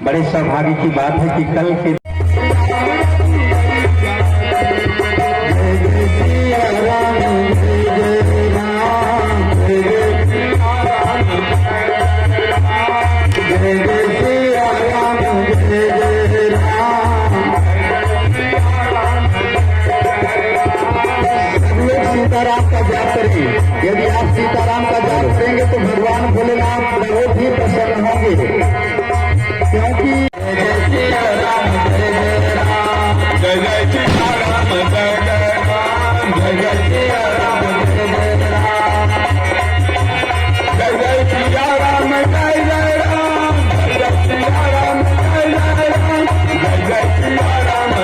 बड़े सौभाग्य की बात है कि कल के सीताराम का जाप करेंगे। यदि आप सीताराम का जाप करेंगे तो भगवान भोलेनाथ बहुत ही प्रसन्न होंगे, क्योंकि जय जय राम जय जय राम जय जय सीता राम जय जय राम जय जय सिया राम जय जय राम जय जय सिया राम जय जय राम जय जय सिया राम जय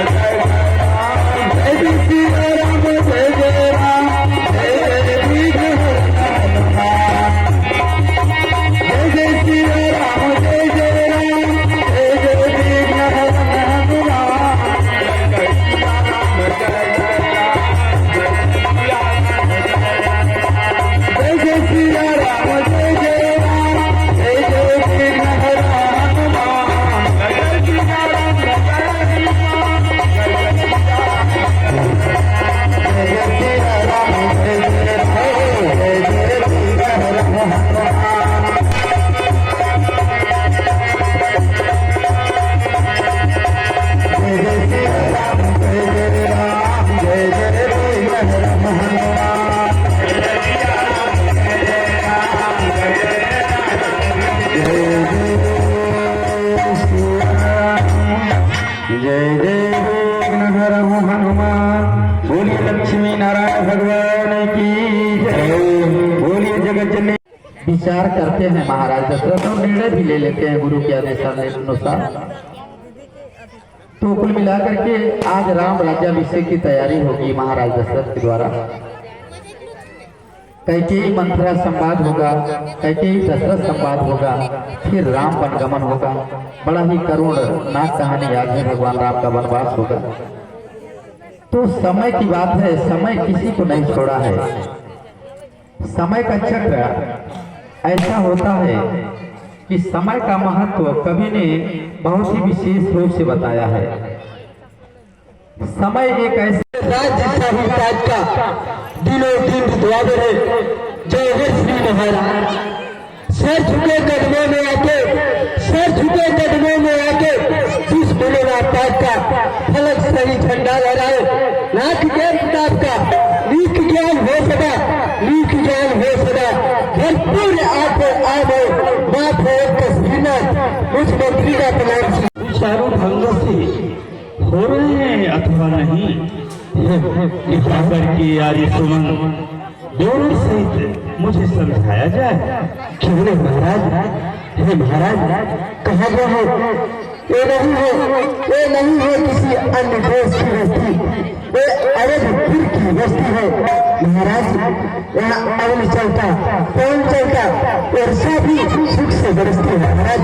जय राम जय जय सिया राम जय जय राम जय जय सिया राम जय जय राम विचार करते हैं महाराज दशरथ और निर्णय भी ले लेते हैं गुरु के आदेशानुसार। तो कुल मिलाकर के आज राम राज्याभिषेक की तैयारी होगी महाराज दशरथ के द्वारा। कैकेयी मंथरा संवाद होगा, कैकेयी दशरथ संवाद होगा, फिर राम वनगमन होगा। बड़ा ही करुण नाक कहानी आज में भगवान राम का वनवास होगा। तो समय की बात है, समय किसी को नहीं छोड़ा है। समय का चक्र ऐसा होता है कि समय का महत्व कवि ने बहुत ही विशेष रूप से बताया है। समय एक ऐसे राज्य का दिनों दिन द्वादर है। जय हे श्री महाराज। सर झुके कदमों में आके, सर झुके कदमों में आके जिस भोलेनाथ का फलक सही झंडा लहराए। नाथ ज्ञान प्रताप का लीक ज्ञान हो सदा, लीक ज्ञान हो सदा। भरपूर आप आवो बाप हो मुझ मंत्री का प्रणाम। विचारों भंग से हो रहे हैं अथवा नहीं, लिखा करके आर्य सुमन दोनों सहित मुझे समझाया जाए। क्यों नहीं महाराज? हे महाराज, कहा गया है ये नहीं है, ये नहीं है किसी अन्य देश की बस्ती, ये अवधपुर की बस्ती है महाराज। यहाँ अवन चलता, पवन चलता, वर्षा भी सुख से बरसती है महाराज।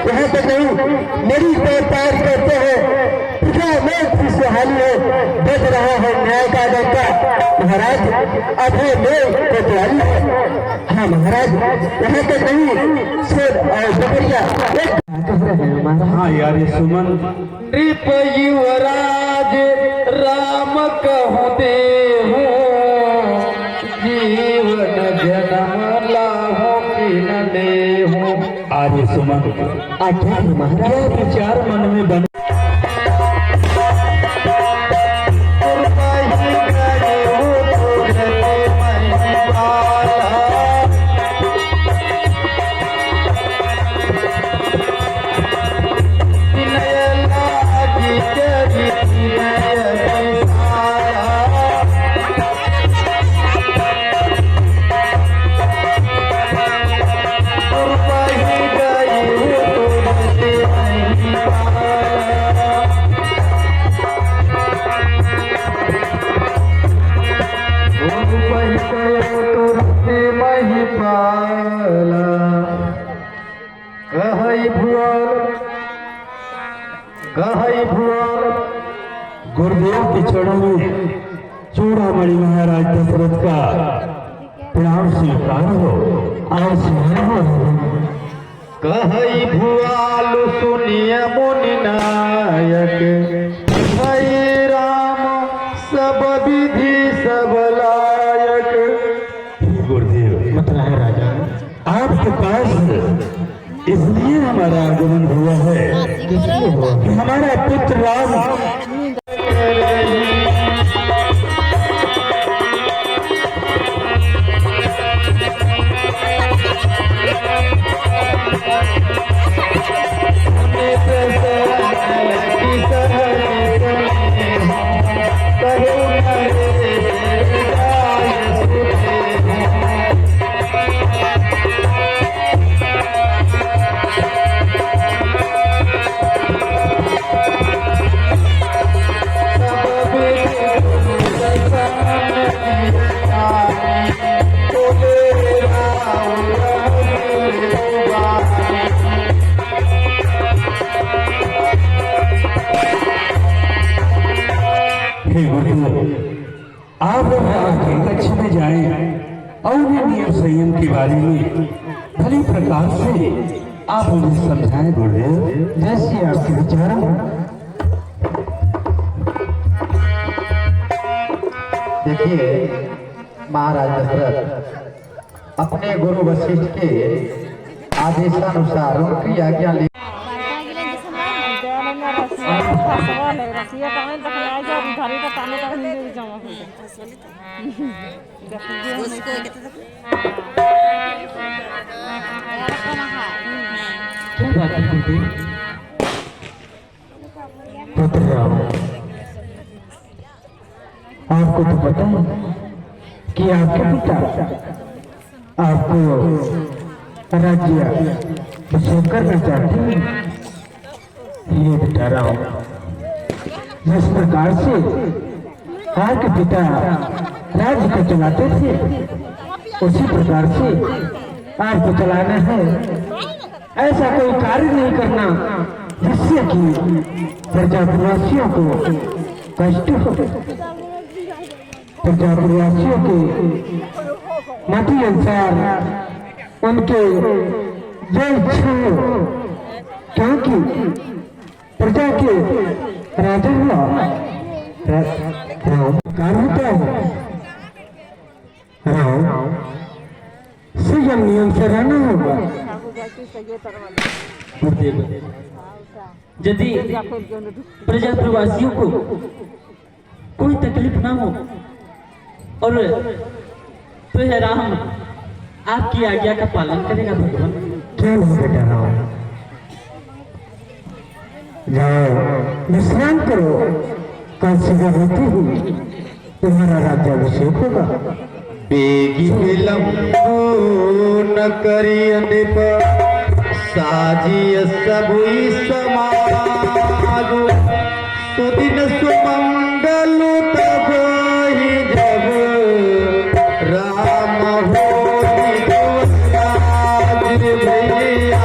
यहाँ तक नहीं, मेरी व्यापार करते हैं में सुहानी है, बज रहा है न्याय का डंका महाराज। अभय में कोतवाली है। हाँ महाराज, यहाँ तक नहीं, शेर और बकरिया हाँ यार सुमन। नृप युवराज राम कहते हो, जीवन जन्म लाहो कि न ले हो। आर्य सुमन आज्ञा महाराज। विचार मन में बन गुरुदेव के चरणों में चूड़ामणि महाराज दशरथ का प्रणाम स्वीकार हो। आज कहई भुआलु सुनिय मुनि नायक, भई राम सब विधि सब लायक। गुरुदेव मतलब है राजा, आपके पास इसलिए हमारा आगमन हुआ है कि हमारा पुत्र राम आप आगे कक्ष में जाएं और नियम संयम के बारे में भली प्रकार से आप उन्हें समझाएं। गुरुदेव जैसे आपके विचार देखिए, महाराज दशरथ अपने गुरु वशिष्ठ के आदेशानुसार उनकी आज्ञा ले आपको तो पता है कि आपके पिता आपको राज्य अभिषेक करना चाहते हैं। ये बेटा राम, जिस प्रकार से आपके पिता राज्य को चलाते थे उसी प्रकार से आपको चलाना है। ऐसा कोई कार्य नहीं करना जिससे कि प्रजावासियों को कष्ट हो। प्रजावासियों के मति अनुसार उनके जो इच्छा हो, क्योंकि प्रजा के राजा हुआ कार्य होता है। राम संयम नियम से रहना होगा। यदि प्रजा प्रवासियों को कोई तकलीफ ना हो और तो है राम आपकी आज्ञा का पालन करेगा भगवान। क्या नहीं बेटा राम, जाओ विश्राम करो, कल सुबह होते ही तुम्हारा राज्याभिषेक होगा। बेगी विलंब न करी निप, साजिय सबुई समाज। सुदिन सुमंगल तब ही जब, राम हो भैया।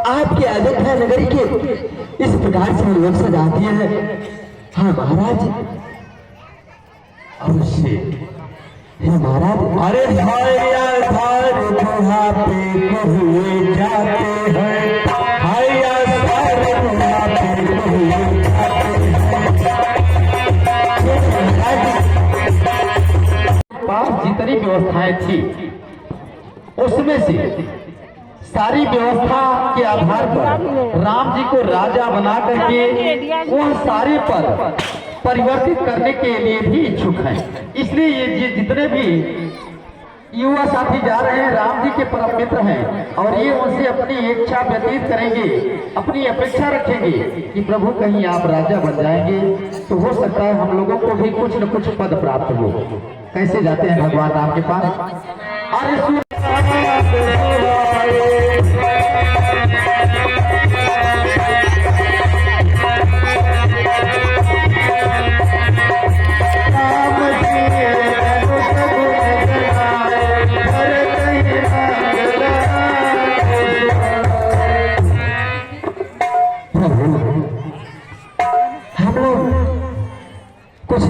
आपके अयोध्या नगरी के इस प्रकार से लोग सजाते हैं। हाँ महाराज, अवश्य है महाराज। अरे भैया धार बुढ़ापे को हुए जाते हैं, भैया धार बुढ़ापे को हुए जाते हैं। पास जितनी व्यवस्थाएं थी उसमें से सारी व्यवस्था के आधार पर राम जी को राजा बना करके वह सारे पद परिवर्तित करने के लिए भी इच्छुक हैं। इसलिए ये जितने भी युवा साथी जा रहे हैं राम जी के परम मित्र हैं और ये उनसे अपनी इच्छा व्यतीत करेंगे, अपनी अपेक्षा रखेंगे कि प्रभु कहीं आप राजा बन जाएंगे तो हो सकता है हम लोगों को भी कुछ न कुछ पद प्राप्त हो। कैसे जाते हैं भगवान राम के पास? अरे कुछ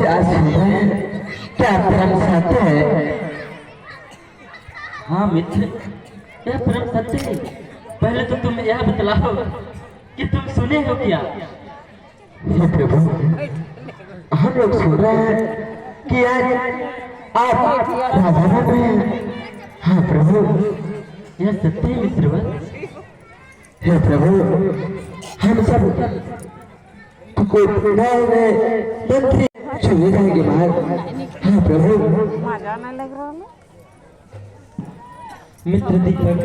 आज क्या परम चाहते हैं? हाँ मित्र, यह परम सत्य है। पहले तो तुम यह बतलाओ कि तुम सुने हो क्या? हे प्रभु, हम लोग सुन रहे हैं कि आज आप राजा बन रहे हैं। हाँ प्रभु, यह सत्य है मित्रवर। हे प्रभु, हम सब कोई गाँव में मंत्री चुने जाएंगे बाहर। हाँ प्रभु, मित्र दीपक,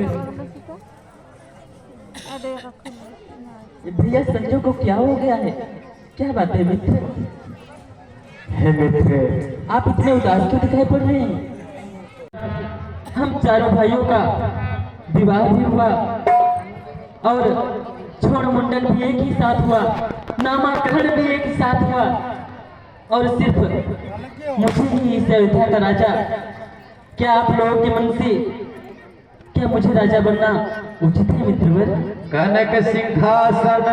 भैया संजय को क्या हो गया है? क्या बात है मित्र? हे मित्र, आप इतने उदास क्यों दिखाई पड़ रहे हैं? हम चारों भाइयों का विवाह भी हुआ और छोड़ मुंडन भी एक ही साथ हुआ, नामाकरण भी एक ही साथ हुआ, और सिर्फ मुझे ही इस अयोध्या का राजा। क्या आप लोगों के मन से क्या मुझे राजा बनना उचित है मित्रवर? कनक सिंहासन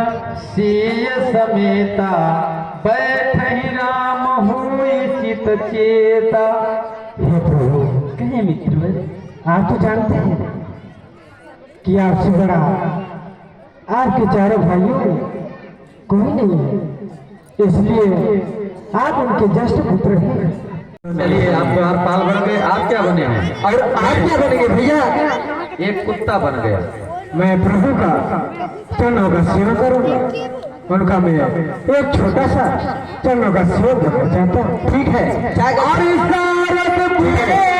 सीय समेता, बैठहि राम हुई चित चेता। हे प्रभु, कहे मित्रवर। आप तो जानते हैं कि आपसे बड़ा आपके चारों भाइयों में कोई नहीं है, इसलिए आप उनके ज्येष्ठ पुत्र हैं। चलिए, आप तो हर पाल बन गए, आप क्या बने हैं? और आप क्या बनेंगे भैया? एक कुत्ता बन गया। मैं प्रभु का चरणों का सेवा करूंगा। उनका मैं एक छोटा सा चरणों का सेवा करना चाहता हूँ। ठीक है? और इस भारत भूमि विनय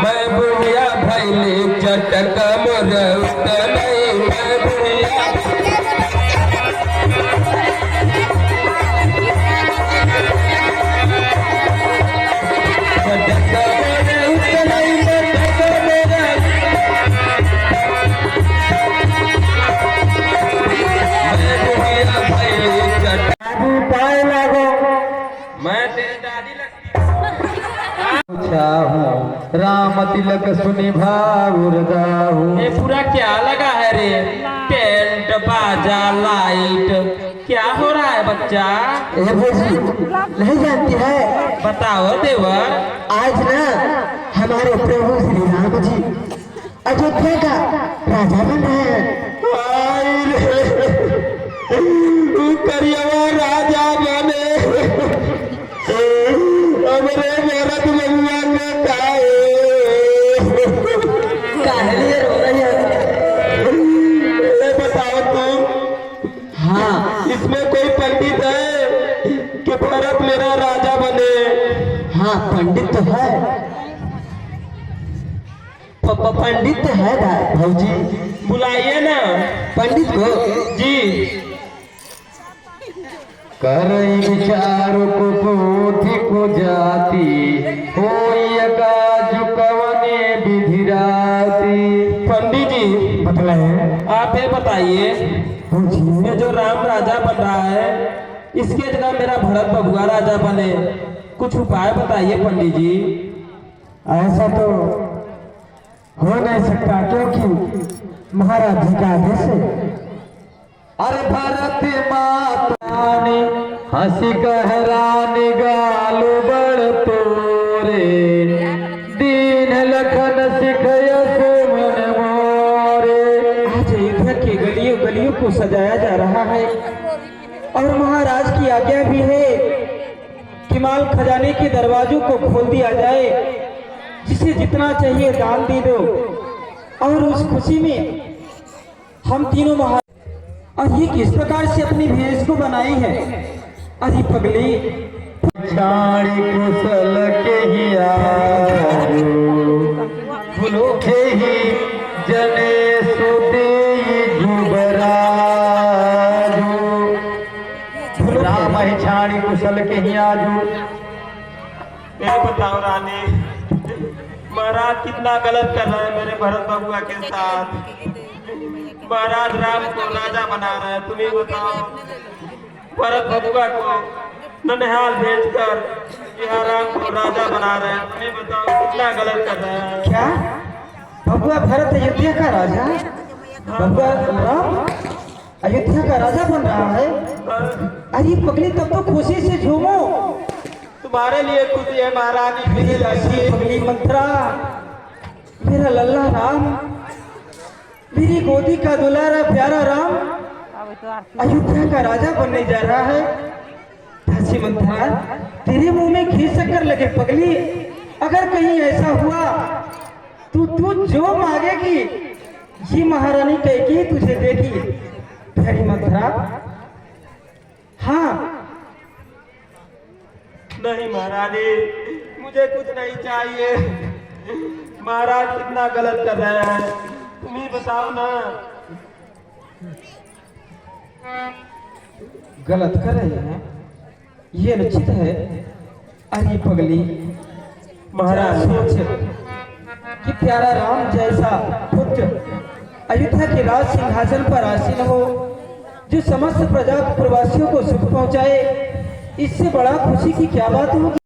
मैं बुढ़िया भैली चटक मुरत नहीं, मैं बुढ़िया चटक मुरत नहीं, चटक मुरत। मैं बुढ़िया भैली चटक। पाए लागो। मैं तेरी दादी लगती चाहूं राम तिलक सुनि भावुर गाहूं। ये पूरा क्या लगा है रे? टेंट बाजा लाइट क्या हो रहा है बच्चा? ए भौजी, नहीं जानती है? बताओ देवर। आज ना हमारे प्रभु श्री राम जी अयोध्या का राजा बन रहे हैं। करियवा राजा बने हमरे भरत बबुआ के काहे लिए रो रही है? बताओ तुम। हाँ, इसमें कोई पंडित है कि भरत मेरा राजा बने? हाँ पंडित तो है। पंडित तो है भौजी। बुलाइए ना पंडित को। जी। करई विचार को पोथी को जाति, होई अकाजु कवने विधिराती। पंडित जी बतलाए आप ये बताइए, भौजी। ये जो राम राजा बन रहा है इसके जगह मेरा भरत बबुआ राजा बने, कुछ उपाय बताइए पंडित जी। ऐसा तो हो नहीं सकता, क्योंकि महाराज जी का आदेश है। अरे भरत माता ने हंसी कहरानी गालू बड़ तोरे, दीन लखन सिखय सुमन मोरे। आज अयोध्या के गलियों गलियों को सजाया जा रहा है और महाराज की आज्ञा भी है कि माल खजाने के दरवाजों को खोल दिया जाए, जिसे जितना चाहिए दान दे दो। और उस खुशी में हम तीनों महाराज। और ये किस प्रकार से अपनी भेष को बनाई है? अरे पगली, छाड़ी कुशल के ही आजू, बोलो के ही जने सुते जुबराजू। राम ही छाड़ी कुशल के ही आजू। मेरे बताओ रानी, महाराज कितना गलत कर रहा है मेरे भरत बबुआ के साथ। महाराज राम को राजा बना रहे हैं, तुम्हें बताओ। भरत बबुआ को ननिहाल भेजकर यहाँ राम को राजा बना रहे हैं, तुम्हें बताओ कितना गलत कर रहे हैं। क्या बबुआ भरत अयोध्या का राजा? बबुआ राम अयोध्या का राजा बन रहा है? अरे पगली तब तो खुशी से झूमो। तुम्हारे लिए खुशी है महारानी। मेरी लाशी पगली मंत्रा, मेरा लल्ला राम, मेरी गोदी का दुलारा प्यारा राम अयोध्या का राजा बनने जा रहा है। दासी मंत्रा, तेरे मुंह में घी शक्कर लगे पगली। अगर कहीं ऐसा हुआ तो तू जो मांगेगी ये महारानी कहेगी तुझे देगी। प्यारी मंत्रा, हाँ। नहीं महारानी, मुझे कुछ नहीं चाहिए। महाराज कितना गलत कर रहे हैं, तुम ही बताओ ना। गलत कर रहे हैं ये निश्चित है। अरे पगली, महाराज सोच कि प्यारा राम जैसा पुत्र अयोध्या के राज सिंहासन पर आसीन हो, जो समस्त प्रजा प्रवासियों को सुख पहुंचाए, इससे बड़ा खुशी की क्या बात होगी।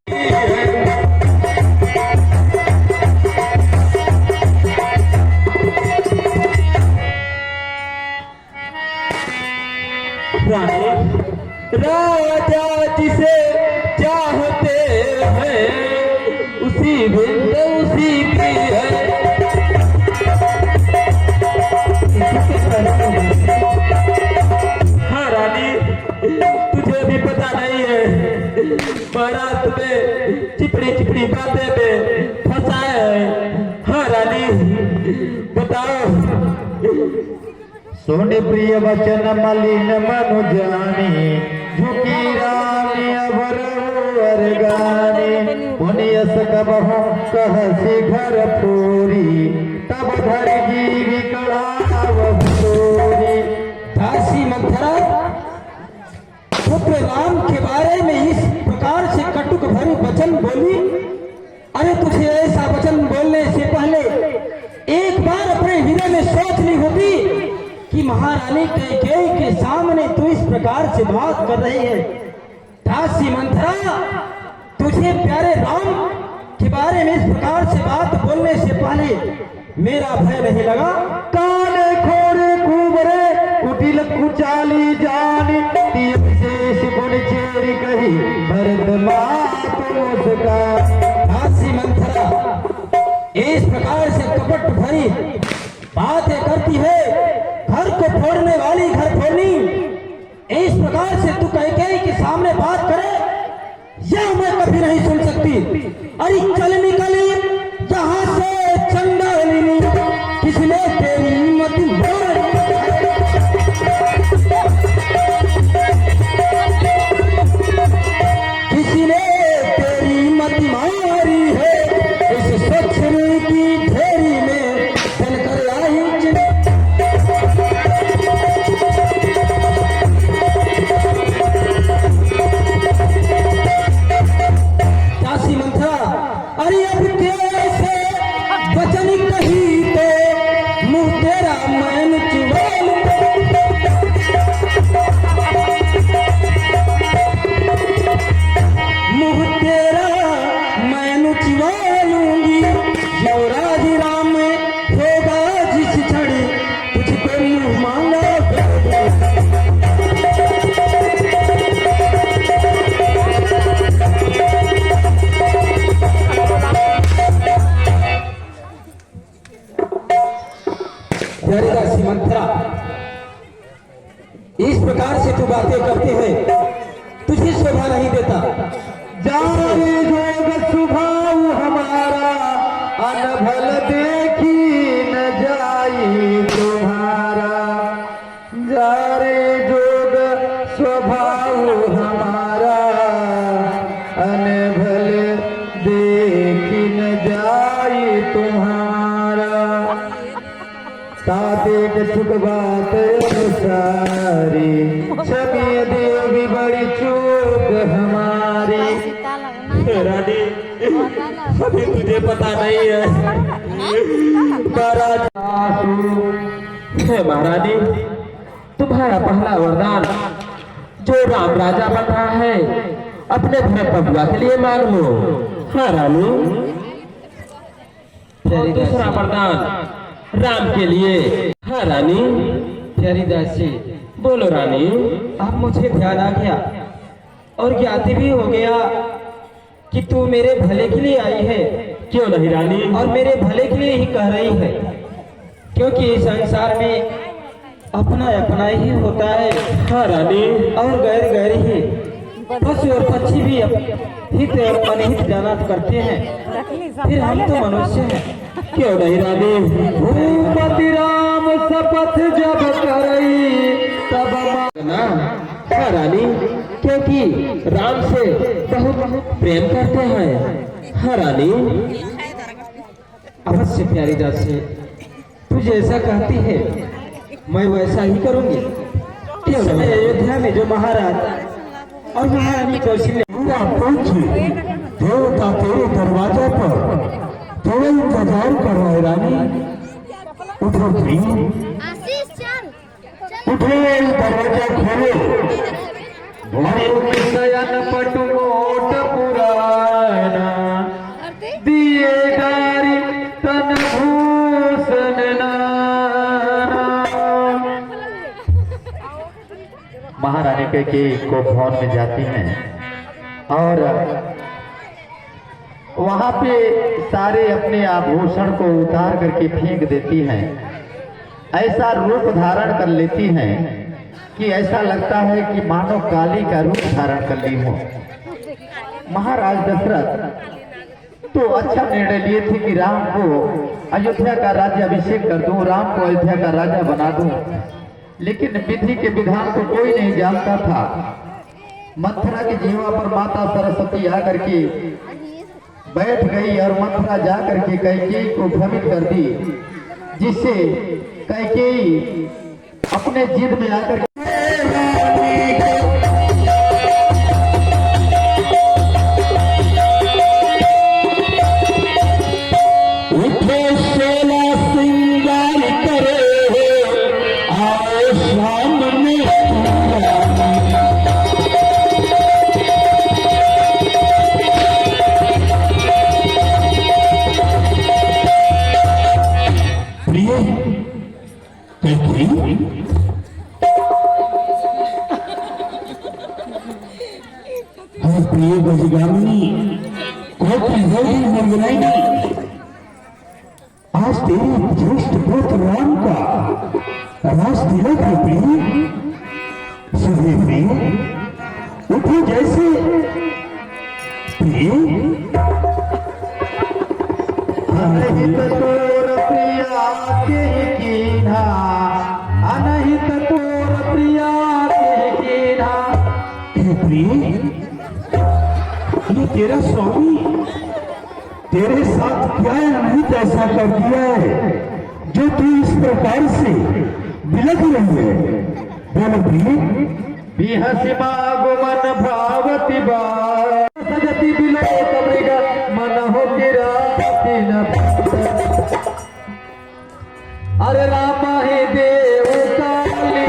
राजा जिसे चाहते हैं उसी बिंद उसी की है। हाँ रानी, तुझे भी पता नहीं है महाराज तुम्हें चिपड़ी चिपड़ी बातें में फंसाए है। हाँ रानी बताओ। सोने प्रिय वचन मलिन मनु जानी, झुकी रानी अवर गानी। पुनियस कबहु कह शिखर पूरी, तब धर जीवी कड़ाव पूरी। दासी मंथरा, पुत्र राम के बारे में इस प्रकार से कटुक भरी वचन बोली। अरे तुझे ऐसा वचन बोलने से पहले एक बार अपने हृदय में सोच ली होती कि महारानी कैकेयी के सामने तू इस प्रकार से बात कर रही है। दासी मंथरा, तुझे प्यारे राम के बारे में इस प्रकार से बात बोलने से पहले मेरा भय नहीं लगा? काले खोरे कुबरे कुटिल कुचाली जानी, विशेष गुण चेरी कही भरत मात मुस्का। दासी मंथरा, इस प्रकार से कपट भरी बातें करती है, घर को फोड़ने वाली घर फोड़नी। इस प्रकार से तू कैकेयी के सामने बात करे, यह मैं कभी नहीं सुन सकती। अरे चल निकली यहाँ से चंडालिनी, किसने तेरी मत मोड़। किसी ने तेरी मत मारी है, इस स्वच्छ की ढेरी में बनकर आई। दासी मंथरा, अरे अब कैसे वचन कही तो मुंह तेरा मैन चुराल। मुंह तेरा मैन चुरा लूंगी, युवराज राम में होगा जिस छड़ी तुझको मुंह मांगा। दासी मंथरा, इस प्रकार से तू बातें करते हैं, तुझे शोभा नहीं देता। जाने जोग स्वभाव हमारा, अनभल देखी न जाई तुम्हारा। जारे जोग स्वभाव हमारा, अनभल देखी न जाई तुम्हारा। ताते कछुक बात अनुसारी, छवि देवी बड़ी चूक हमारी। रानी, अभी तुझे पता नहीं है महाराज है महारानी, तुम्हारा पहला वरदान जो राम राजा बन रहा है अपने भरत बबुआ के लिए मांग लो। हाँ रानी। और दूसरा वरदान राम के लिए। हाँ रानी। प्यारी दासी, बोलो रानी। अब मुझे ध्यान आ गया और ज्ञाति भी हो गया कि तू मेरे भले के लिए आई है, क्यों नहीं रानी? और मेरे भले के लिए ही कह रही है, क्योंकि इस संसार में अपना अपना ही होता है। हाँ रानी। और गैर गैर ही, पशु और पक्षी भी हित और अनहित जाना करते हैं, फिर हम तो मनुष्य हैं। क्यों नहीं रानी? भूपति राम शपथ जब करई तब माना। हाँ रानी, क्योंकि राम से बहुत प्रेम करते हैं। हाँ रानी। अवश्य प्यारी दासी, तू जैसा कहती है मैं वैसा ही करूंगी। इस समय अयोध्या में जो महाराज और महारानी कौशल्या देवता तेरे दरवाजे पर तेरा इंतजार कर रहे रानी। उठो प्रिय, उठो, दरवाजा खोलो। शयन पटुकोट पुराना दिए डारी तन भूषण महारानी कैकेयी को भवन में जाती हैं और वहां पे सारे अपने आभूषण को उतार करके फेंक देती हैं। ऐसा रूप धारण कर लेती हैं कि ऐसा लगता है कि मानो काली का रूप धारण कर ली हो। महाराज दशरथ तो अच्छा निर्णय लिए थे कि राम को अयोध्या का राज्याभिषेक कर दूं, राम को अयोध्या का राजा बना दूं, लेकिन विधि के विधान को कोई नहीं जानता था। मथुरा की जीवा पर माता सरस्वती आकर के बैठ गई और मथुरा जा करके कैकेयी को भ्रमित कर दी, जिससे कैकेयी अपने जिद में आकर प्रिय बजगामी आज तेरे ज्येष्ठ पुत्र राम का राज तिलक है प्रिय। सुबह प्रिय उठो जैसे प्रिय। अनहित तोर प्रिया के कीन्हा, अनहित तोर प्रिया के कीन्हा। प्रिय, ये तेरा स्वामी तेरे साथ क्या नहीं ऐसा कर दिया है जो तू इस प्रकार से बिलख रही है? बोलो प्रिय। बिहसिमा गुमन भावति बा सजति बिलोक मृग मन हो किराति न। अरे राम ही देव काली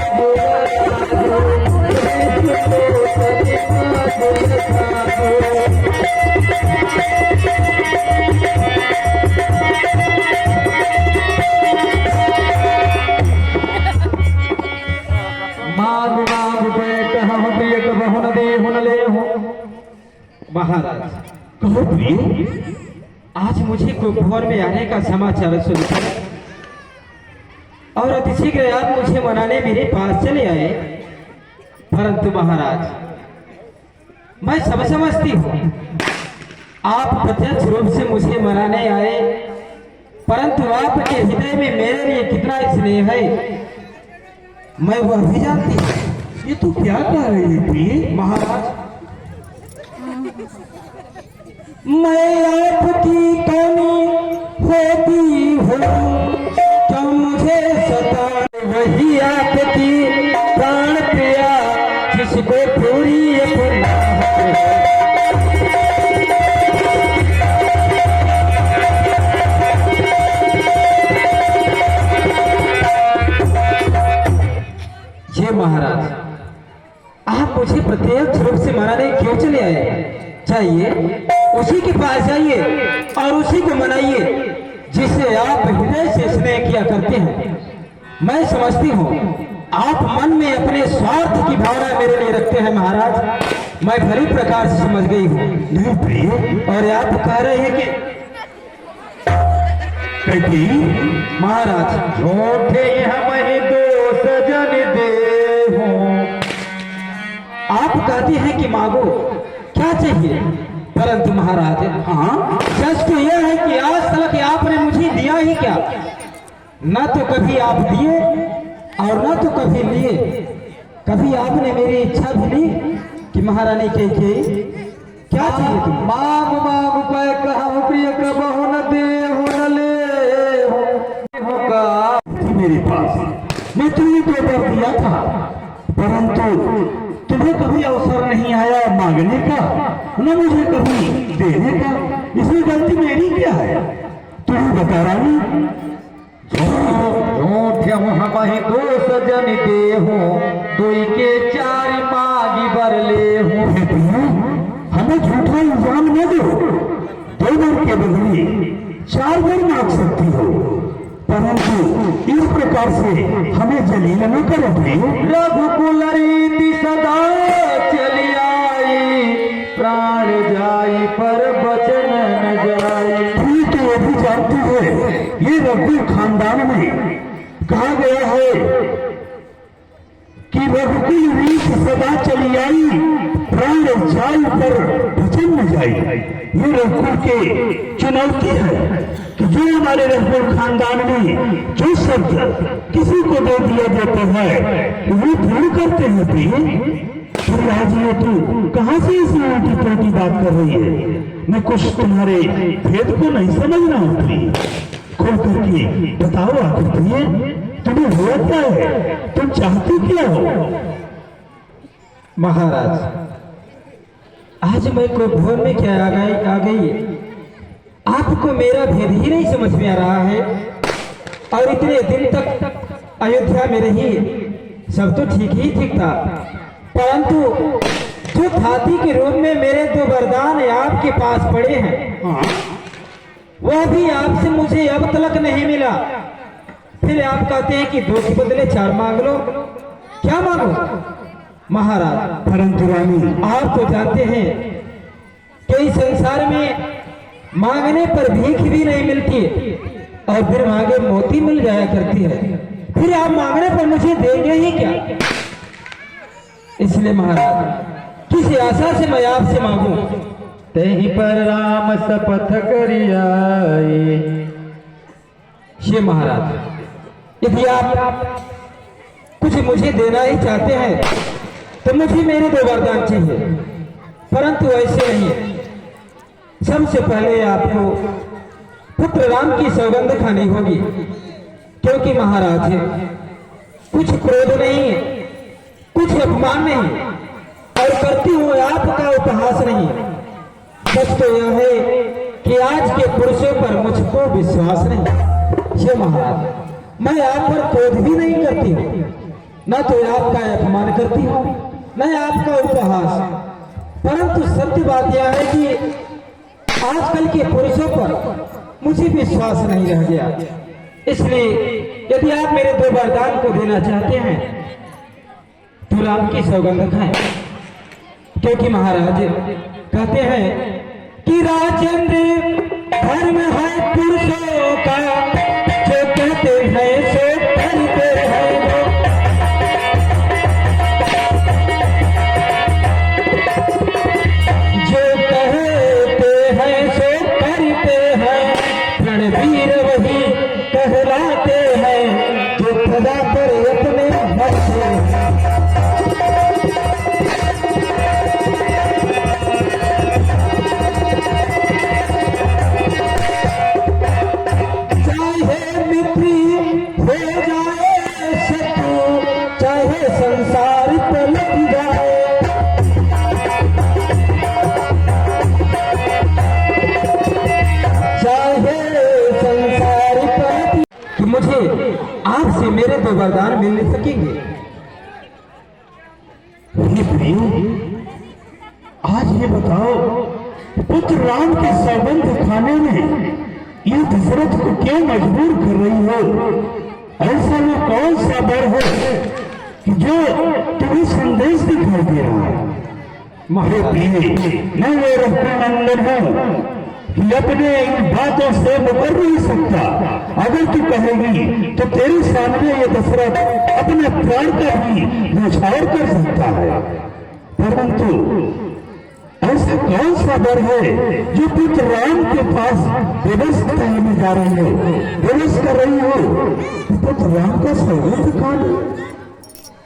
महाराज, कहो प्रिय। आज मुझे कुंभोर में आने का समाचार सुनकर और अतिशीघ्र आप मुझे मनाने मेरे पास चले आए, परंतु महाराज मैं सब समझती हूँ आप प्रत्यक्ष रूप से मुझे मनाने आए, परंतु आपके हृदय में मेरे लिए कितना स्नेह है मैं वह भी जानती हूँ। ये तू क्या कह रही है प्रिय? महाराज, मैं आपकी कमी होती हूँ जो मुझे सता, वही आपकी प्राण प्रिया जिसको पूरी अपना है। हे महाराज, आप मुझे प्रत्यक्ष रूप से मनाने क्यों चले आए? जाइए उसी के पास जाइए और उसी को मनाइए जिसे आप हृदय से स्नेह किया करते हैं। मैं समझती हूँ आप मन में अपने स्वार्थ की भावना मेरे लिए रखते हैं महाराज, मैं भली प्रकार से समझ गई हूँ। नहीं प्रिय, और आप कह रहे हैं कि बेटी महाराज झूठे हम ही दो सजन दे हूँ। आप कहते हैं कि मांगो क्या चाहिए, परंतु महाराज हाँ सच तो यह है कि आज तक आपने मुझे दिया ही क्या, न तो कभी आप दिए और न तो कभी लिए। कभी आपने मेरी इच्छा भी ली कि महारानी कैकेयी क्या चाहिए तुम? मांग मांग पाए कहा प्रिय कबहु न दे हो न ले होगा। मेरे पास मैं तुम्हें तो कर दिया था, परंतु तुम्हें कभी अवसर नहीं आया मांगने का, न मुझे कभी देने का। इसमें गलती मेरी क्या है, तुम्हें बता रानी? झूठ हम ही दो सजन दे हूँ, दुई के चार मागी बर ले हूँ। हे प्रिया, हमें झूठा इल्जाम न दो। 2 बार के बदले 4 बार मांग सकती हो, परंतु इस प्रकार से हमें जलील न करो प्रिय। रघुकुल रीति सदा चली आई, प्राण जाई पर बचन न जाई। प्रिय तो ये भी जानती है, ये रघुकुल खानदान में कहा गया है कि रघुकुल रीत सदा चली आई, प्राण जाई पर वचन न जाई। ये रघुकुल के चुनौती है कि जो हमारे रघुकुल खानदान में जो शब्द किसी को दे दिया जाता है वो पूर्ण करते हैं प्रिय। फिर आज ये तू कहाँ से इस उल्टी पुल्टी बात कर रही है? मैं कुछ तुम्हारे भेद को नहीं समझ रहा हूँ प्रिय, खोल करके बताओ आखिर प्रिय, तुम्हें हुआ क्या है, तुम चाहते क्या हो? महाराज आज मैं क्रोध में क्या आ गई आपको मेरा भेद ही नहीं समझ में आ रहा है। और इतने दिन तक अयोध्या में रही सब तो ठीक ही ठीक था, परंतु जो हाथी के रूप में मेरे 2 वरदान आपके पास पड़े हैं वह भी आपसे मुझे अब तक नहीं मिला। फिर आप कहते हैं कि 2 के बदले 4 मांग लो, क्या मांगो महाराज? परंतु रानी, आप तो जानते हैं कि इस संसार में मांगने पर भीख भी नहीं मिलती और फिर मांगे मोती मिल जाया करती है, फिर आप मांगने पर मुझे देंगे ही क्या? इसलिए महाराज किस आशा से मैं आपसे मांगू? तेहि पर राम शपथ करियाए। ये महाराज यदि आप कुछ मुझे देना ही चाहते हैं तो मुझे मेरे 2 वरदान चाहिए, परंतु ऐसे नहीं। सबसे पहले आपको पुत्र राम की सौगंध खानी होगी, क्योंकि महाराज कुछ क्रोध नहीं, कुछ अपमान नहीं और करती हुए आपका उपहास नहीं। सच तो यह है कि आज के पुरुषों पर मुझको विश्वास नहीं। ये महाराज मैं आप पर क्रोध भी नहीं करती हूँ, न तो आपका अपमान करती हूँ न आपका उपहास, परंतु सत्य बात यह है कि आजकल के पुरुषों पर मुझे विश्वास नहीं रह गया। इसलिए यदि आप मेरे 2 वरदान को देना चाहते हैं तो राम की सौगंध खाएं, क्योंकि महाराज कहते हैं कि राजेंद्र धर्म है पुरुषों का, जो कहते हैं सो करते हैं। जो कहते हैं सो करते हैं, रणवीर वही कहलाते हैं, जो सदा पर अपने बच्चे। चाहे मित्री हो जाए शत्रु, चाहे संसार पलट जाए, चाहे संसार पलट, कि मुझे आपसे मेरे 2 वरदान मिल सकेंगे। प्रिय, आज ये बताओ, पुत्र राम के सौगंध खाने में ये दशरथ को क्यों मजबूर कर रही हो? ऐसा वो कौन सा बर है कि जो तुम्हें संदेश दिखाई दे रहा है? मेरे प्रिय, मैं वो रघुनंदन हूँ कि अपने इन बातों से मुकर नहीं सकता। अगर तू कहेगी तो तेरे सामने ये दशरथ अपने प्राण का भी न्यौछावर कर सकता है, परंतु ऐसा कौन सा बर है जो पुत्र राम के पास विवश करने जा रही हो, विवश कर रही हो कि पुत्र राम का सौगंध खाना?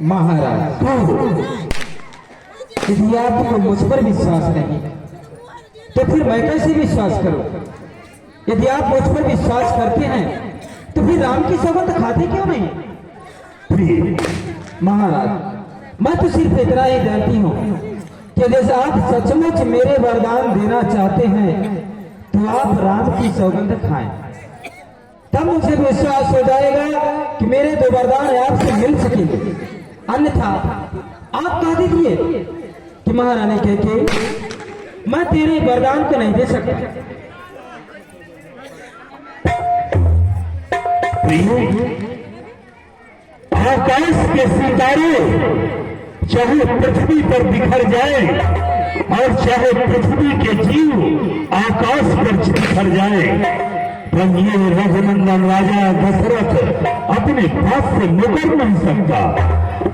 महाराज, यदि आपको मुझ पर विश्वास नहीं तो फिर मैं कैसे विश्वास करूं? यदि आप मुझ पर विश्वास करते हैं तो फिर राम की सौगंध खाते क्यों नहीं? प्रिय महाराज, मैं तो सिर्फ इतना ही जानती हूँ कि यदि आप सचमुच मेरे वरदान देना चाहते हैं तो आप राम की सौगंध खाएं, तब मुझे विश्वास हो जाएगा कि मेरे दो वरदान आपसे मिल सकेंगे। अन्यथा आप कह दीजिए कि महारानी कह के मैं तेरे वरदान को नहीं दे सकता। आकाश के सितारे चाहे पृथ्वी पर बिखर जाए और चाहे पृथ्वी के जीव आकाश पर बिखर जाए, पर ये रघुनंदन राजा दशरथ अपने पास से मुकर नहीं सकता।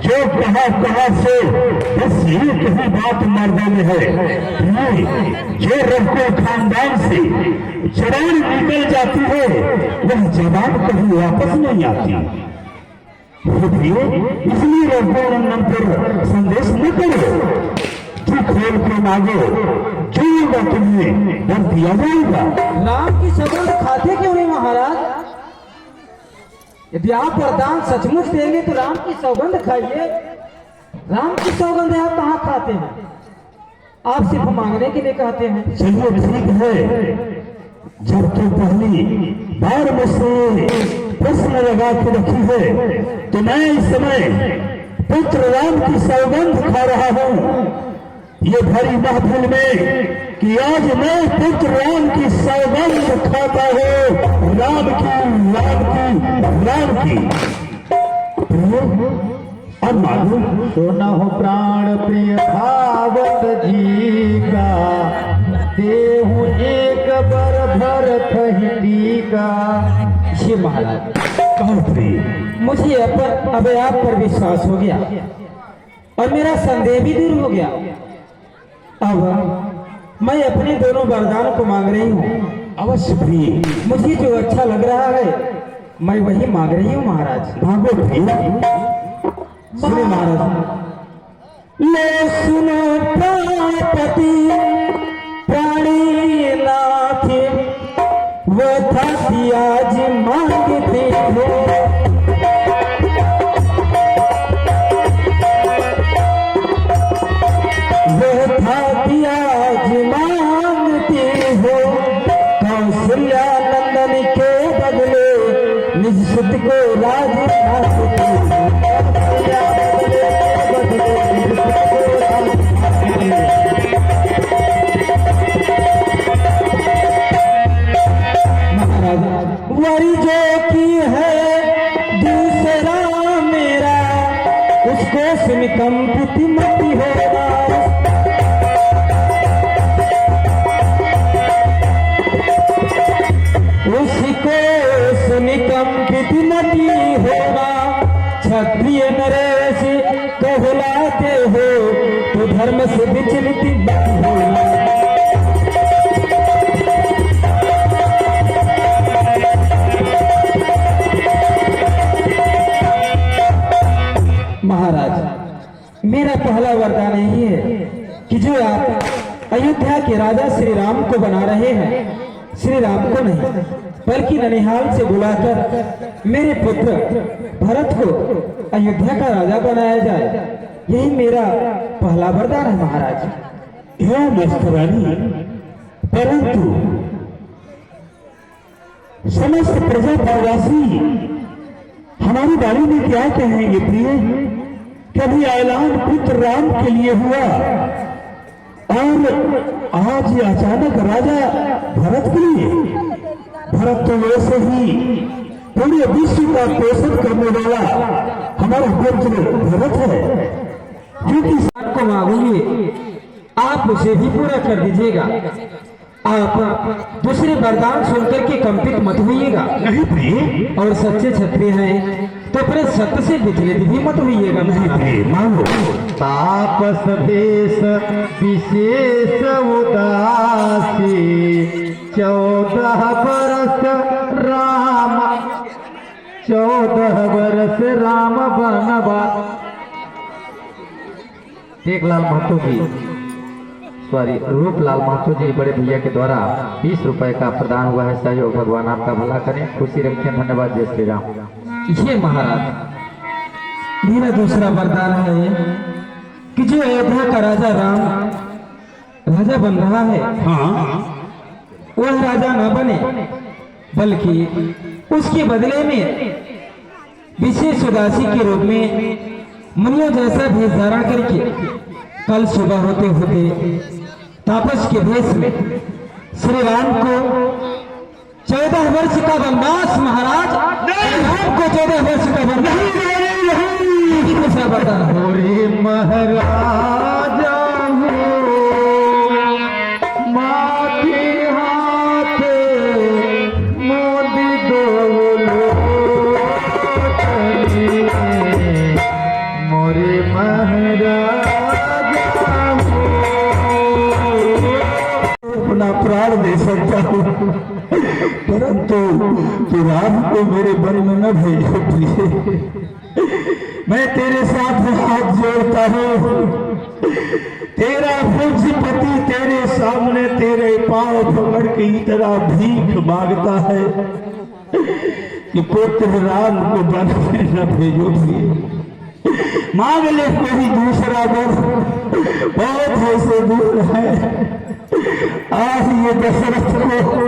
जो कहा से बस एक ही बात मर्दों में है, जो रघुकुल खानदान से जबान निकल जाती है वह जबान कभी वापस नहीं आती। इसलिए रघुनंदन पर संदेश न करो, जो खोल के मांगो जो तुम्हें वर दिया जाएगा। राम की सौगंध खाते क्यों नहीं महाराज? यदि आप वरदान सचमुच देंगे तो राम की सौगंध खाइए। राम की सौगंध आप कहाँ खाते हैं? आप सिर्फ मांगने के लिए कहते हैं। चलिए ठीक है, जब तू पहली बार मुझसे प्रश्न लगा के रखी है तो मैं इस समय पुत्र राम की सौगंध खा रहा हूँ ये भरी महफिल में कि आज मैं पुत्र राम की सौगंध खाता हूँ, राम की। अब मालूम सुना हो प्राण प्रिय भागवत जी का, देहु एक बर भरत ही का। ये महाराज, कहो प्रिय, मुझे अब आप पर विश्वास हो गया और मेरा संदेह भी दूर हो गया। अब मैं अपने दोनों वरदान को मांग रही हूँ। अवश्य प्रिय, मुझे जो अच्छा लग रहा है मैं वही मांग रही हूँ महाराज। भागो प्रिय। सुनो महाराज, ले सुनो प्राणपति प्राणीनाथ, वह आज मांगते हो। वह आज मांगते हो, कौशल्या नंदन के बदले निज सुत को राज वरी जो की है दूसरा मेरा, उसको सुन कंपित मत होगा। उसको सुन कंपित मत होगा। क्षत्रिय नरेश कहलाते हो तो धर्म से विचलित मत होगा। महाराज, मेरा पहला वरदान यही है कि जो आप अयोध्या के राजा श्री राम को बना रहे हैं, श्री राम को नहीं बल्कि ननिहाल से बुलाकर मेरे पुत्र भरत को अयोध्या का राजा बनाया जाए, यही मेरा पहला वरदान है महाराज। यह मस्तरानी, परंतु समस्त प्रजा प्रवासी हमारी बारी में क्या कहेंगे प्रिय? कभी ऐलान पुत्र राम के लिए हुआ और आज ये अचानक राजा भरत के लिए। भरत तो वैसे ही पूरे विश्व का पोषण करने वाला हमारा पुत्र भरत है, क्योंकि आपको मांगूंगी आप उसे भी पूरा कर दीजिएगा। आप दूसरे वरदान सुनकर के कंपित मत होइएगा, नहीं प्रिय, और सच्चे क्षत्रिय हैं तो अपने सत्य से विचलित भी मत होइएगा। नहीं प्रिय, मांगो। तापस भेष विशेष उदासी 14 बरस राम 14 बरस राम बनवास। टेकलाल महतो जी, सॉरी रूपलाल महतो जी बड़े भैया के द्वारा 20 रुपए का प्रदान हुआ है। सहयोग भगवान आपका भला करें, खुशी रखें। धन्यवाद। जय श्री राम। ये महाराज मेरा दूसरा वरदान है कि जो अयोध्या का राजा राम राजा बन रहा है, हाँ, वह राजा न बने, बल्कि उसके बदले में विशेष उदासी के रूप में मुनियों जैसा भेष धारण करके कल सुबह होते होते तापस के भेष में श्री राम को 14 वर्ष का वनवास। महाराज राम को 14 वर्ष का वनवास दूसरा वरदान हो। रे महाराजा माथे हाथ मोदी दोलो मोरे महाराजा अपना प्राण दे सकता हूँ, परंतु तू राम को मेरे वन में न भेजो प्रिय। मैं तेरे साथ हाथ जोड़ता हूँ, तेरा पूज्य पति तेरे सामने तेरे पांव पकड़ के इतना भीख मांगता है कि पुत्र राम को वन में न भेजो प्रिय। मांग ले कोई दूसरा वर, बहुत ऐसे दूर है। आज ये दशरथ को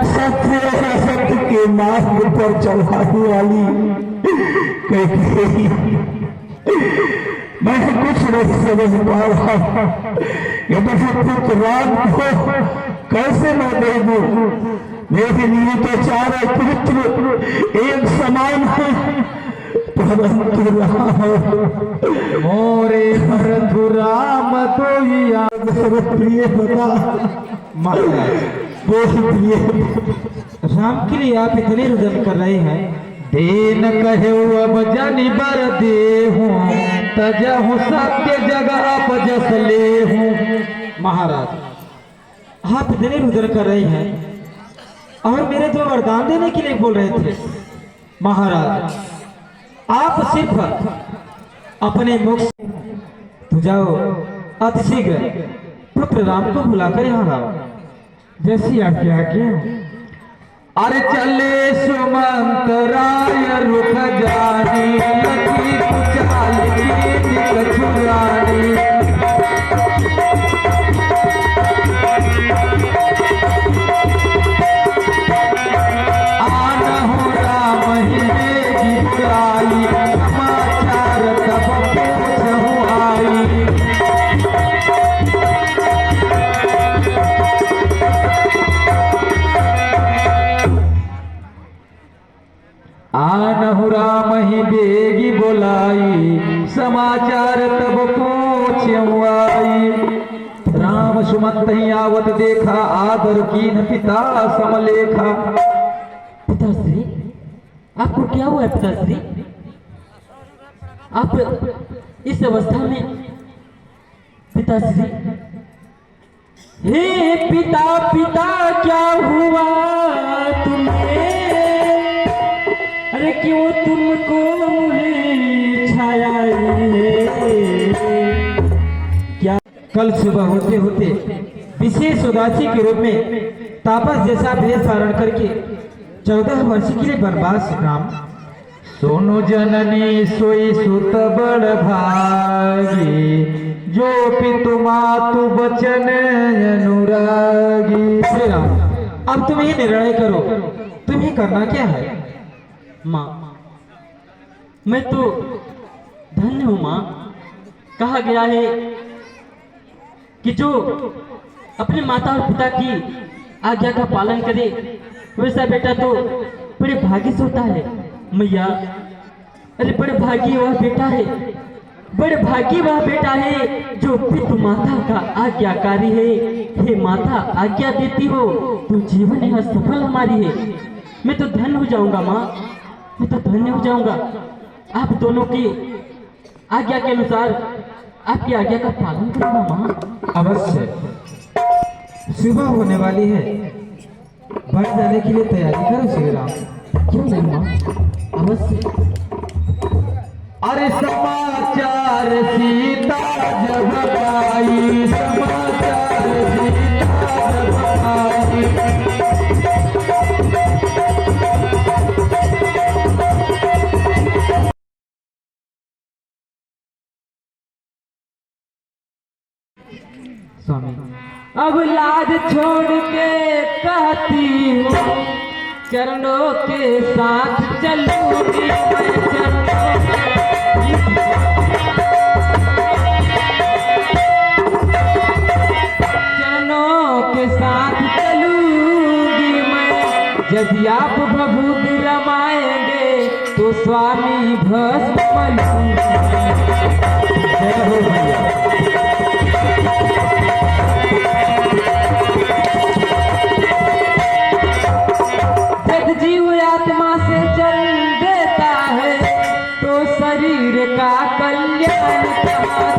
सत्य असत्य के मार्ग पर चढ़ाने वाली कैकेयी, मैं कुछ नहीं समझ पा रहा। ये पुत्र राम को कैसे मैं दे दूं? मेरे लिए तो चारों पुत्र एक समान है, परंतु मोरे भरतुराम दोइया प्रिय बता महाराज बहुत प्रिय। राम के लिए आप इतने रुदन कर रहे हैं। देन कहे अब जानी बर देहूं तजहु सत्य जगह अपजस लेहूं। महाराज आप इतने रुदन कर रहे हैं और मेरे तो वरदान देने के लिए बोल रहे थे। महाराज आप सिर्फ अपने मुख से तो जाओ अतिशीघ्र पुत्र राम को बुलाकर यहाँ आओ, जैसी आपकी आज्ञा हो। अरे चले सुमंत राय रुक जानी लकी कुचाल की कछुरानी। आना हो राम ही मेरी बुराई समाचार तब पूछहु आई। आनहु राम ही बेगी बोलाई समाचार तब पूछ्यु आई। राम सुमंत ही आवत देखा आदर कीन पिता समलेखा। पिताश्री आपको क्या हुआ है पिताश्री? आप इस अवस्था में पिताश्री? हे पिता पिता क्या हुआ तुम्हें? अरे क्यों तुमको छाया है? क्या कल सुबह होते होते विशेष उदासी के रूप में तापस जैसा भेष धारण करके 14 वर्ष के लिए वनवास राम। सोनु जननी सोई सुत बड़ भागी जो पितु मातु बचन अनुरागी। श्री राम अब तुम ही निर्णय करो, तुम्हें करना क्या है? माँ मैं तो धन्य हो माँ, कहा गया है कि जो अपने माता और पिता की आज्ञा का पालन करे वैसा बेटा तो बड़े भाग्य से होता है मैया। अरे बड़े भागी वह बेटा है, बड़े भागी वह बेटा है जो पितु माता का आज्ञाकारी है। हे माता आज्ञा देती हो तो जीवन यह सफल हमारी है। मैं तो धन्य हो जाऊंगा माँ, मैं तो धन्य हो जाऊंगा। आप दोनों की आज्ञा के अनुसार आपकी आज्ञा का पालन करूंगा माँ। अवश्य। सुबह होने वाली है, बढ़ जाने के लिए तैयारी करो श्री राम। क्यों नहीं माँ, अवश्य। अरे समाचार सीता जब पाई, समाचार सीता जब पाई, स्वामी अब लाज छोड़ के कहती हूँ चरणों के साथ चलूंगी मैं, चरणों के साथ चलूंगी मैं। यदि आप भभूत रमाएंगे तो स्वामी भस्म मलूंगी। जय हो भैया। जीव आत्मा से चल देता है तो शरीर का कल्याण कहाँ,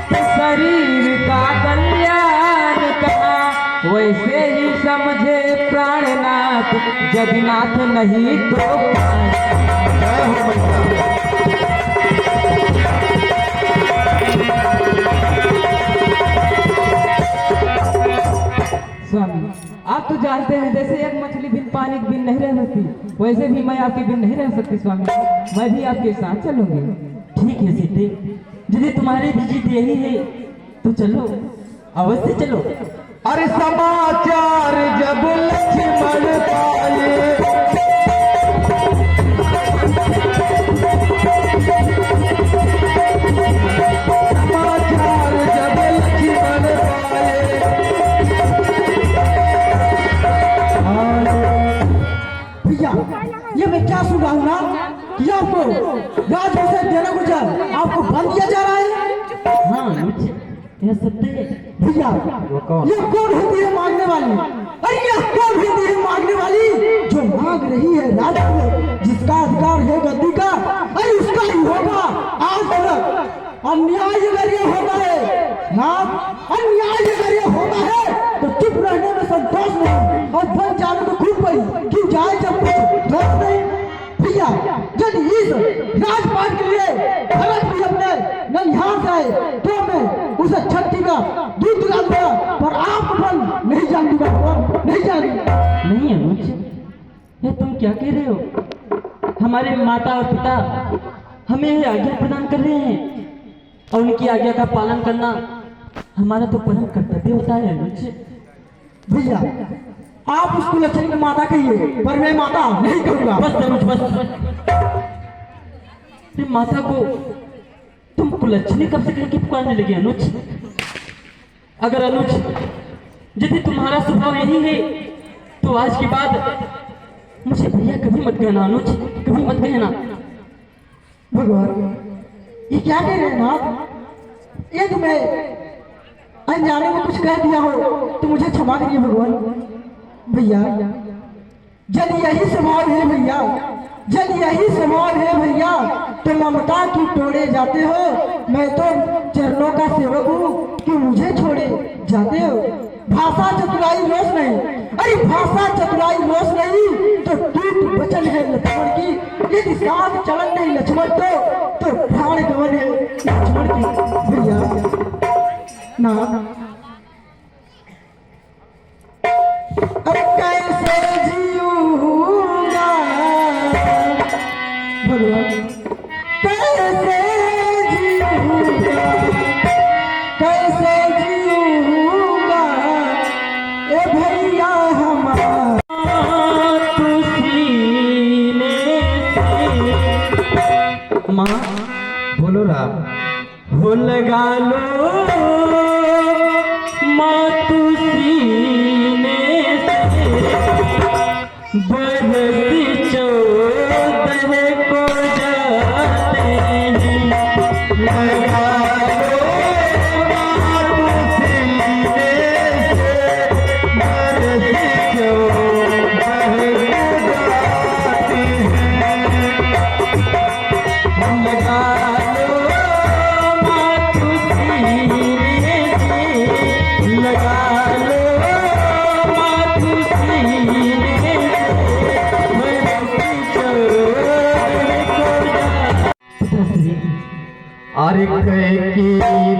तो शरीर का कल्याण कहाँ। वैसे ही समझे प्राणनाथ जगन्नाथ नहीं तो स्वामी आप तो जानते हैं जैसे एक मछली बिन पानी के बिन नहीं रह सकती, वैसे भी मैं आपके बिन नहीं रह सकती स्वामी। मैं भी आपके साथ चलूंगी। ठीक है सीते, यदि तुम्हारी भी जिद यही है तो चलो, अवश्य चलो। अरे समाचार जब लक्ष्मण पाए, समाचार जब लक्ष्मण पाए, भैया ये मैं क्या सुन रहा हूँ ना कि आपको राजभूषण देने को जा आपको बंद किया जा रहा है। हाँ अनुज, यह सत्य है। भैया ये कौन होती है मांगने वाली? अरे ये कौन होती है मांगने वाली जो मांग रही है राजा को, जिसका अधिकार है गद्दी का, अरे उसका ही होगा आज तक। अन्याय अगर ये होता है ना, अन्याय अगर ये होता है तो चुप रहने में संतोष नहीं और बन जाने में खूब पड़ी क्यों जाए जब कुछ दोष नहीं। भैया यदि इस राजपाट के लिए भरत भी अपने ननिहाल जाए तो मैं उसे छठी का दूध दिला दूंगा, पर आप अपन नहीं जान दूंगा, नहीं जान। नहीं अनुज, ये तुम क्या कह रहे हो? हमारे माता और पिता हमें यह आज्ञा प्रदान कर रहे हैं और उनकी आज्ञा का पालन करना हमारा तो परम कर्तव्य होता है अनुज। भैया आप उसको लक्ष्मी की माता कहिए, पर मैं माता नहीं कहूंगा। बस अनुज बस। तुम माता को तुम कुलच्छनी कब से कहीं पुकारने लगे अनुज? अगर अनुज यदि तुम्हारा स्वभाव यही है तो आज के बाद मुझे भैया कभी मत कहना अनुज, कभी मत कहना। भगवान ये क्या कह रहे हैं आप? एक मैं अनजाने में कुछ कह दिया हो तो मुझे क्षमा करिए भगवान। भैया जब यही स्वभाव है भैया, जब यही स्वभाव है भैया तो ममता क्यों तोड़े जाते हो? मैं तो चरणों का सेवक हूँ कि मुझे छोड़े जाते हो। भाषा चतुराई रोष नहीं, अरे भाषा चतुराई रोष नहीं तो टूट वचन है लक्ष्मण की। यदि साथ चलन नहीं लक्ष्मण तो प्राण गमन है लक्ष्मण की। भैया ना अब कैसे जीऊंगा भगवान, कैसे जीऊंगा, कैसे जीऊंगा ए भैया हमारा। तुझसे हो लगा लो मातु सीने से बरसी चौदह को जाते हैं लगा लो मातु सीने से बरसी चौदह को जाते हैं लगा लो मातु सीने से लगा लो मातु सीने से बरसी चौदह को जाते हैं। अरे कहे कि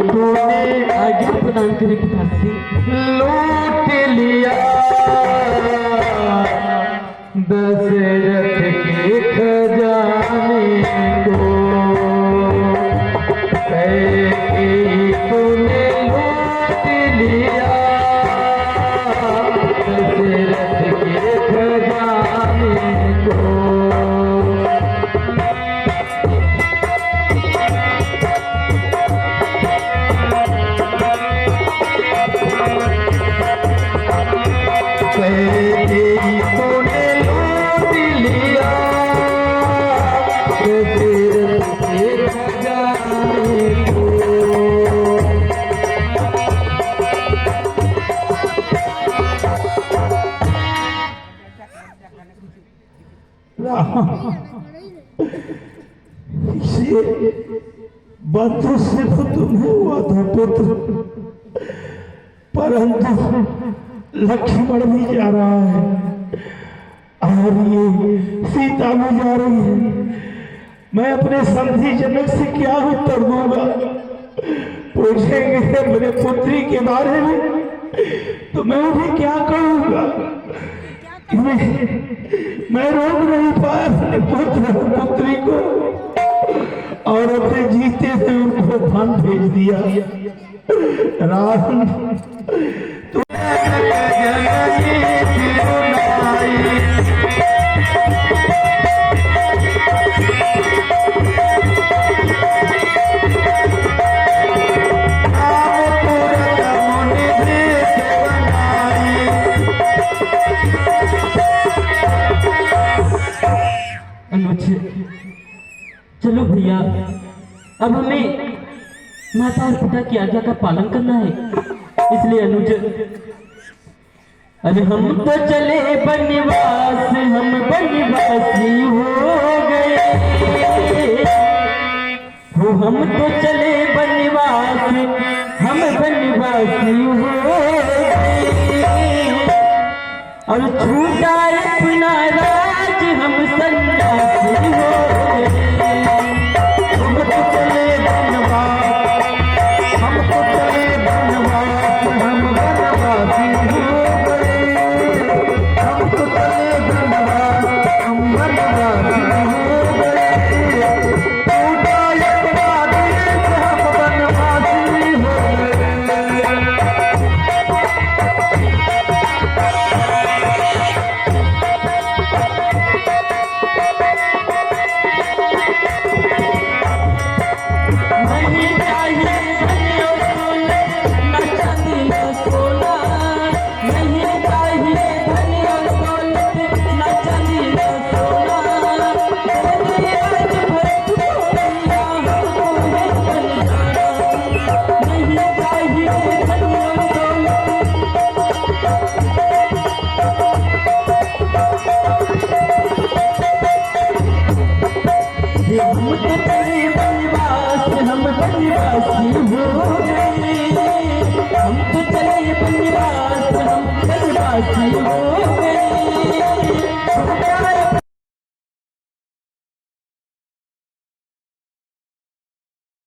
तूने आज्ञा प्रदान करे पिताश्री। लूट लिया दशरथ के खजाने को, कहे कि तूने लूट लिया दशरथ के खजाने को। तूने लूट लिया दशरथ के खजाने को। इसे बंधु से तो तुम्हें हुआ था पुत्र, परंतु लक्ष्मण भी जा रहा है और ये सीता भी जा रही है। मैं अपने समधी जनक से क्या उत्तर दूंगा? पूछेंगे मेरे पुत्री के बारे में तो मैं उन्हें क्या कहूंगा? मैं रोक नहीं पाया अपने पुत्र और पुत्री को और अपने जीते से उनको धन भेज दिया। राम अनुज चलो भैया, अब हमें माता और पिता की आज्ञा का पालन करना है। इसलिए अनुज, अरे हम तो चले बनवास, हम बनवासी हो गए हो, हम तो चले बनवास, हम बनवासी हो गए और छूटा अपना राज, हम सन्यासी हो गए। हम तो चले बनवास, हम तो चले बनवास, हम बनवासी हो गए। हम तो चले बनवास, हम बनवासी हो गए। छूटा अपना देश, हम बनवासी हो गए। नहीं चाहिए धन और दौलत, न चांदी न सोना। नहीं चाहिए धन और दौलत, न चांदी न सोना। तेरे आज भक्त को दिया हमको है बन जाना। नहीं चाहिए धन और दौलत, ये हम तो चले बनवास, हम बनवासी हो गए। हम तो चले बनवास, हम